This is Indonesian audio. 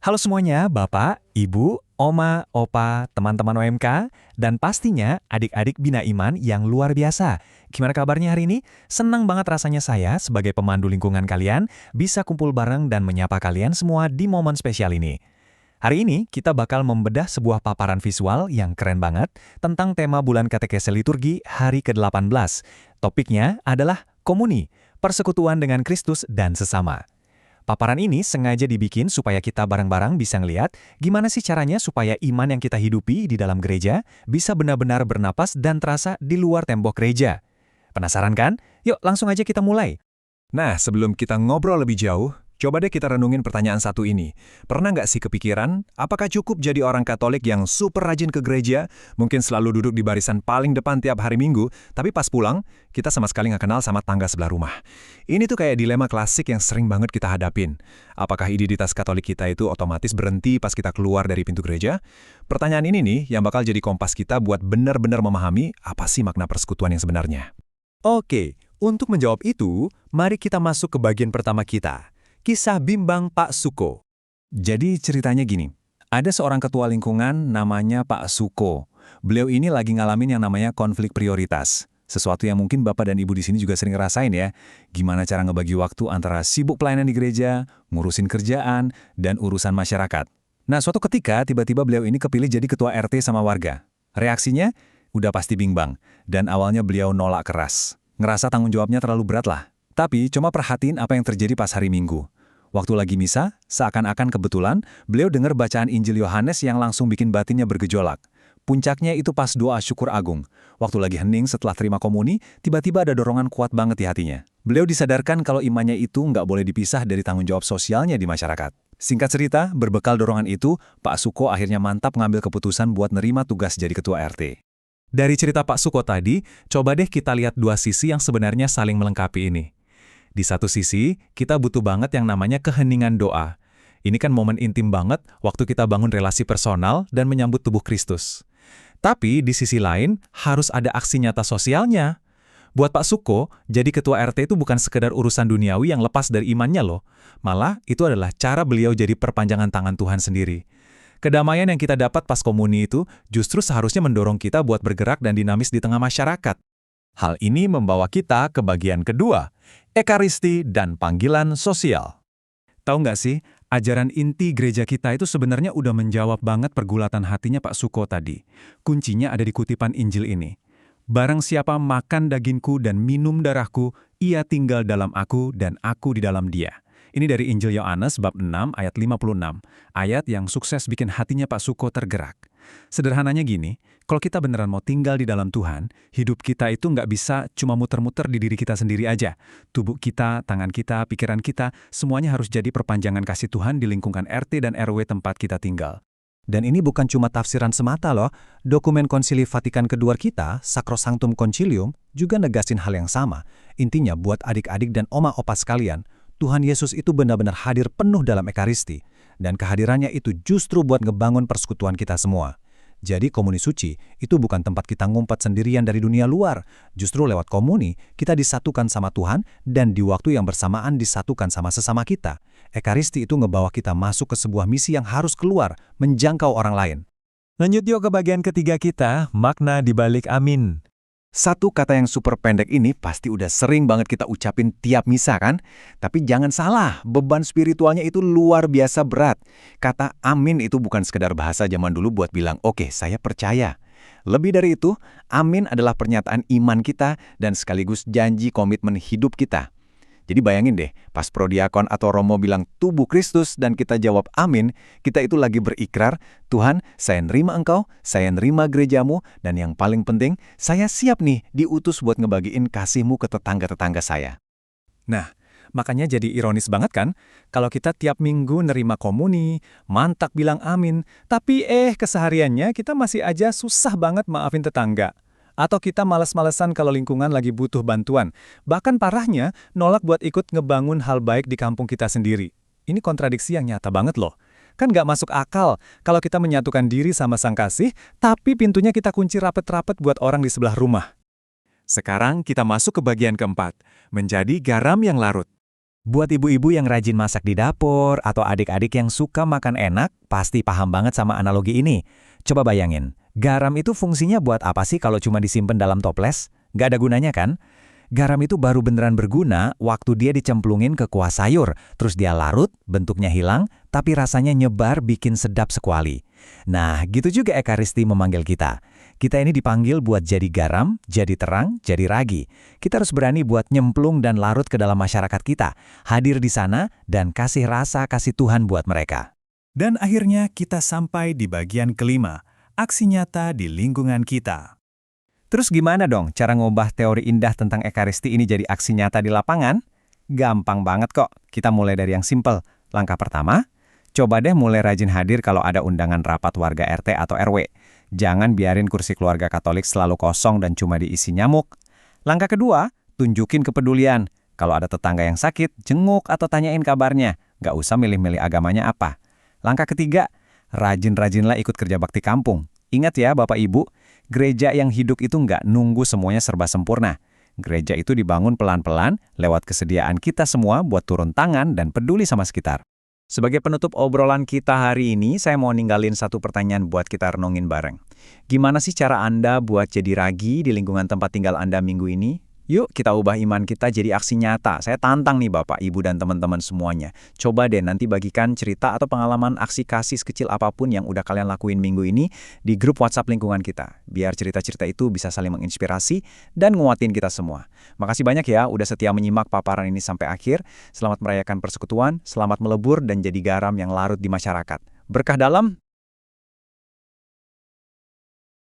Halo semuanya, Bapak, Ibu, Oma, Opa, teman-teman OMK, dan pastinya adik-adik Bina Iman yang luar biasa. Gimana kabarnya hari ini? Senang banget rasanya saya sebagai pemandu lingkungan kalian bisa kumpul bareng dan menyapa kalian semua di momen spesial ini. Hari ini kita bakal membedah sebuah paparan visual yang keren banget tentang tema bulan katekese liturgi hari ke-18. Topiknya adalah komuni, persekutuan dengan Kristus dan sesama. Paparan ini sengaja dibikin supaya kita bareng-bareng bisa ngeliat gimana sih caranya supaya iman yang kita hidupi di dalam gereja bisa benar-benar bernapas dan terasa di luar tembok gereja. Penasaran kan? Yuk langsung aja kita mulai. Nah, sebelum kita ngobrol lebih jauh, coba deh kita renungin pertanyaan satu ini. Pernah nggak sih kepikiran, apakah cukup jadi orang Katolik yang super rajin ke gereja, mungkin selalu duduk di barisan paling depan tiap hari Minggu, tapi pas pulang, kita sama sekali nggak kenal sama tangga sebelah rumah? Ini tuh kayak dilema klasik yang sering banget kita hadapin. Apakah identitas Katolik kita itu otomatis berhenti pas kita keluar dari pintu gereja? Pertanyaan ini nih yang bakal jadi kompas kita buat benar-benar memahami apa sih makna persekutuan yang sebenarnya. Oke, untuk menjawab itu, mari kita masuk ke bagian pertama kita. Kisah bimbang Pak Suko. Jadi ceritanya gini, ada seorang ketua lingkungan namanya Pak Suko. Beliau ini lagi ngalamin yang namanya konflik prioritas. Sesuatu yang mungkin Bapak dan Ibu di sini juga sering ngerasain ya. Gimana cara ngebagi waktu antara sibuk pelayanan di gereja, ngurusin kerjaan, dan urusan masyarakat. Nah, suatu ketika tiba-tiba beliau ini kepilih jadi ketua RT sama warga. Reaksinya udah pasti bimbang, dan awalnya beliau nolak keras. Ngerasa tanggung jawabnya terlalu berat lah. Tapi cuma perhatiin apa yang terjadi pas hari Minggu. Waktu lagi misa, seakan-akan kebetulan, beliau dengar bacaan Injil Yohanes yang langsung bikin batinnya bergejolak. Puncaknya itu pas doa syukur agung. Waktu lagi hening setelah terima komuni, tiba-tiba ada dorongan kuat banget di hatinya. Beliau disadarkan kalau imannya itu nggak boleh dipisah dari tanggung jawab sosialnya di masyarakat. Singkat cerita, berbekal dorongan itu, Pak Suko akhirnya mantap ngambil keputusan buat nerima tugas jadi ketua RT. Dari cerita Pak Suko tadi, coba deh kita lihat dua sisi yang sebenarnya saling melengkapi ini. Di satu sisi, kita butuh banget yang namanya keheningan doa. Ini kan momen intim banget waktu kita bangun relasi personal dan menyambut tubuh Kristus. Tapi di sisi lain, harus ada aksi nyata sosialnya. Buat Pak Suko, jadi ketua RT itu bukan sekedar urusan duniawi yang lepas dari imannya loh. Malah, itu adalah cara beliau jadi perpanjangan tangan Tuhan sendiri. Kedamaian yang kita dapat pas komuni itu justru seharusnya mendorong kita buat bergerak dan dinamis di tengah masyarakat. Hal ini membawa kita ke bagian kedua, Ekaristi dan panggilan sosial. Tahu nggak sih, ajaran inti gereja kita itu sebenarnya udah menjawab banget pergulatan hatinya Pak Suko tadi. Kuncinya ada di kutipan Injil ini. Barang siapa makan dagingku dan minum darahku, ia tinggal dalam aku dan aku di dalam dia. Ini dari Injil Yohanes bab 6 ayat 56, ayat yang sukses bikin hatinya Pak Suko tergerak. Sederhananya gini, kalau kita beneran mau tinggal di dalam Tuhan, hidup kita itu nggak bisa cuma muter-muter di diri kita sendiri aja. Tubuh kita, tangan kita, pikiran kita, semuanya harus jadi perpanjangan kasih Tuhan di lingkungan RT dan RW tempat kita tinggal. Dan ini bukan cuma tafsiran semata loh, dokumen Konsili Vatikan kedua kita, Sacrosanctum Concilium, juga negasin hal yang sama. Intinya buat adik-adik dan oma-opa sekalian, Tuhan Yesus itu benar-benar hadir penuh dalam Ekaristi, dan kehadirannya itu justru buat ngebangun persekutuan kita semua. Jadi komuni suci itu bukan tempat kita ngumpet sendirian dari dunia luar, justru lewat komuni kita disatukan sama Tuhan dan di waktu yang bersamaan disatukan sama sesama kita. Ekaristi itu ngebawa kita masuk ke sebuah misi yang harus keluar, menjangkau orang lain. Lanjut yuk ke bagian ketiga kita, makna dibalik amin. Satu kata yang super pendek ini pasti udah sering banget kita ucapin tiap misa kan? Tapi jangan salah, beban spiritualnya itu luar biasa berat. Kata amin itu bukan sekedar bahasa zaman dulu buat bilang, oke, saya percaya. Lebih dari itu, amin adalah pernyataan iman kita dan sekaligus janji komitmen hidup kita. Jadi bayangin deh, pas prodiakon atau romo bilang tubuh Kristus dan kita jawab amin, kita itu lagi berikrar, Tuhan, saya nerima Engkau, saya nerima gerejamu, dan yang paling penting, saya siap nih diutus buat ngebagiin kasih-Mu ke tetangga-tetangga saya. Nah, makanya jadi ironis banget kan, kalau kita tiap minggu nerima komuni, mantap bilang amin, tapi kesehariannya kita masih aja susah banget maafin tetangga. Atau kita malas-malesan kalau lingkungan lagi butuh bantuan. Bahkan parahnya, nolak buat ikut ngebangun hal baik di kampung kita sendiri. Ini kontradiksi yang nyata banget loh. Kan nggak masuk akal kalau kita menyatukan diri sama Sang Kasih, tapi pintunya kita kunci rapet-rapet buat orang di sebelah rumah. Sekarang kita masuk ke bagian keempat, menjadi garam yang larut. Buat ibu-ibu yang rajin masak di dapur atau adik-adik yang suka makan enak, pasti paham banget sama analogi ini. Coba bayangin, garam itu fungsinya buat apa sih kalau cuma disimpan dalam toples? Nggak ada gunanya kan? Garam itu baru beneran berguna waktu dia dicemplungin ke kuah sayur, terus dia larut, bentuknya hilang, tapi rasanya nyebar bikin sedap sekuali. Nah, gitu juga Ekaristi memanggil kita. Kita ini dipanggil buat jadi garam, jadi terang, jadi ragi. Kita harus berani buat nyemplung dan larut ke dalam masyarakat kita, hadir di sana, dan kasih rasa kasih Tuhan buat mereka. Dan akhirnya kita sampai di bagian kelima, aksi nyata di lingkungan kita. Terus gimana dong cara ngubah teori indah tentang Ekaristi ini jadi aksi nyata di lapangan? Gampang banget kok, kita mulai dari yang simpel. Langkah pertama, coba deh mulai rajin hadir kalau ada undangan rapat warga RT atau RW. Jangan biarin kursi keluarga Katolik selalu kosong dan cuma diisi nyamuk. Langkah kedua, tunjukin kepedulian. Kalau ada tetangga yang sakit, jenguk atau tanyain kabarnya. Nggak usah milih-milih agamanya apa. Langkah ketiga, rajin-rajinlah ikut kerja bakti kampung. Ingat ya Bapak Ibu, gereja yang hidup itu nggak nunggu semuanya serba sempurna. Gereja itu dibangun pelan-pelan lewat kesediaan kita semua buat turun tangan dan peduli sama sekitar. Sebagai penutup obrolan kita hari ini, saya mau ninggalin satu pertanyaan buat kita renungin bareng. Gimana sih cara Anda buat jadi ragi di lingkungan tempat tinggal Anda minggu ini? Yuk kita ubah iman kita jadi aksi nyata. Saya tantang nih Bapak, Ibu, dan teman-teman semuanya. Coba deh nanti bagikan cerita atau pengalaman aksi kasih sekecil apapun yang udah kalian lakuin minggu ini di grup WhatsApp lingkungan kita. Biar cerita-cerita itu bisa saling menginspirasi dan nguatin kita semua. Makasih banyak ya udah setia menyimak paparan ini sampai akhir. Selamat merayakan persekutuan, selamat melebur dan jadi garam yang larut di masyarakat. Berkah dalam,